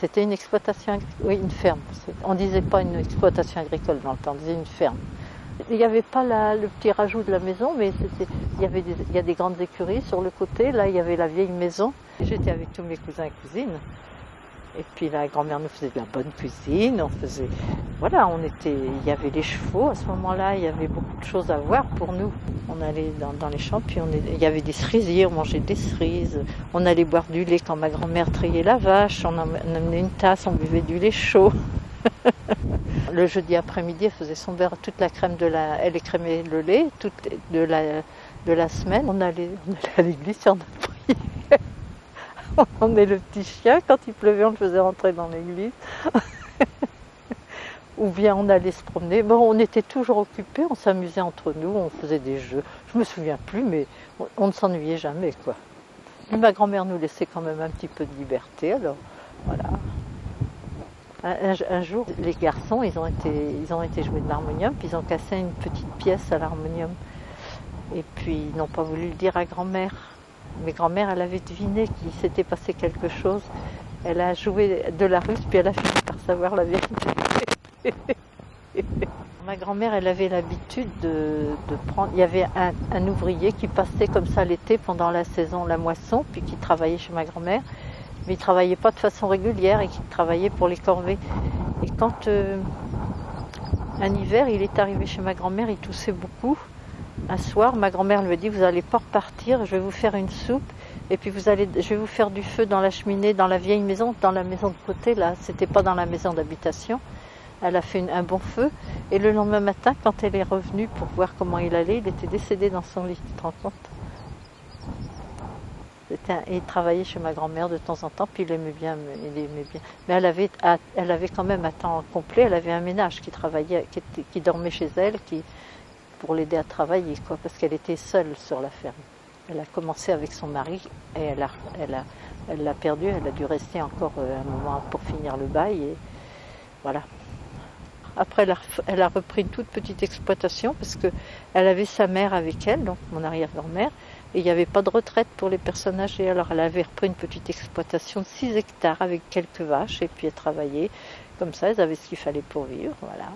C'était une exploitation, oui, une ferme. On ne disait pas une exploitation agricole dans le temps, on disait une ferme. Il n'y avait pas le petit rajout de la maison, mais il y a des grandes écuries sur le côté. Là, il y avait la vieille maison. J'étais avec tous mes cousins et cousines. Et puis la grand-mère nous faisait de la bonne cuisine. Voilà, il y avait les chevaux à ce moment-là. Il y avait beaucoup de choses à voir pour nous. On allait dans les champs, puis il y avait des cerisiers, on mangeait des cerises. On allait boire du lait quand ma grand-mère trayait la vache. On amenait une tasse, on buvait du lait chaud. Le jeudi après-midi, elle faisait son beurre, toute la crème elle écrémait le lait de la semaine. On allait à l'église faire notre prière. On est le petit chien, quand il pleuvait, on le faisait rentrer dans l'église. Ou bien on allait se promener. Bon, on était toujours occupés, on s'amusait entre nous, on faisait des jeux. Je me souviens plus, mais on ne s'ennuyait jamais, quoi. Et ma grand-mère nous laissait quand même un petit peu de liberté, alors voilà. Un jour, les garçons, ils ont été jouer de l'harmonium, puis ils ont cassé une petite pièce à l'harmonium. Et puis ils n'ont pas voulu le dire à grand-mère. Mais grand-mère, elle avait deviné qu'il s'était passé quelque chose. Elle a joué de la ruse, puis elle a fini par savoir la vérité. Ma grand-mère, elle avait l'habitude de prendre... Il y avait un ouvrier qui passait comme ça l'été pendant la saison, la moisson, puis qui travaillait chez ma grand-mère. Mais il ne travaillait pas de façon régulière et qui travaillait pour les corvées. Et quand un hiver, il est arrivé chez ma grand-mère, il toussait beaucoup. Un soir, ma grand-mère lui a dit « Vous n'allez pas repartir, je vais vous faire une soupe et puis je vais vous faire du feu dans la cheminée, dans la vieille maison, dans la maison de côté, là, c'était pas dans la maison d'habitation. » Elle a fait un bon feu et le lendemain matin, quand elle est revenue pour voir comment il allait, il était décédé dans son lit, tu te rends compte ? Il travaillait chez ma grand-mère de temps en temps, puis il aimait bien. Mais elle avait quand même à temps complet, elle avait un ménage qui travaillait, qui dormait chez elle, pour l'aider à travailler, quoi, parce qu'elle était seule sur la ferme. Elle a commencé avec son mari et elle l'a perdu, elle a dû rester encore un moment pour finir le bail. Et voilà. Après, elle a repris une toute petite exploitation parce qu'elle avait sa mère avec elle, donc mon arrière-grand-mère, et il n'y avait pas de retraite pour les personnes âgées. Alors elle avait repris une petite exploitation de 6 hectares avec quelques vaches et puis elle travaillait comme ça, elles avaient ce qu'il fallait pour vivre, voilà.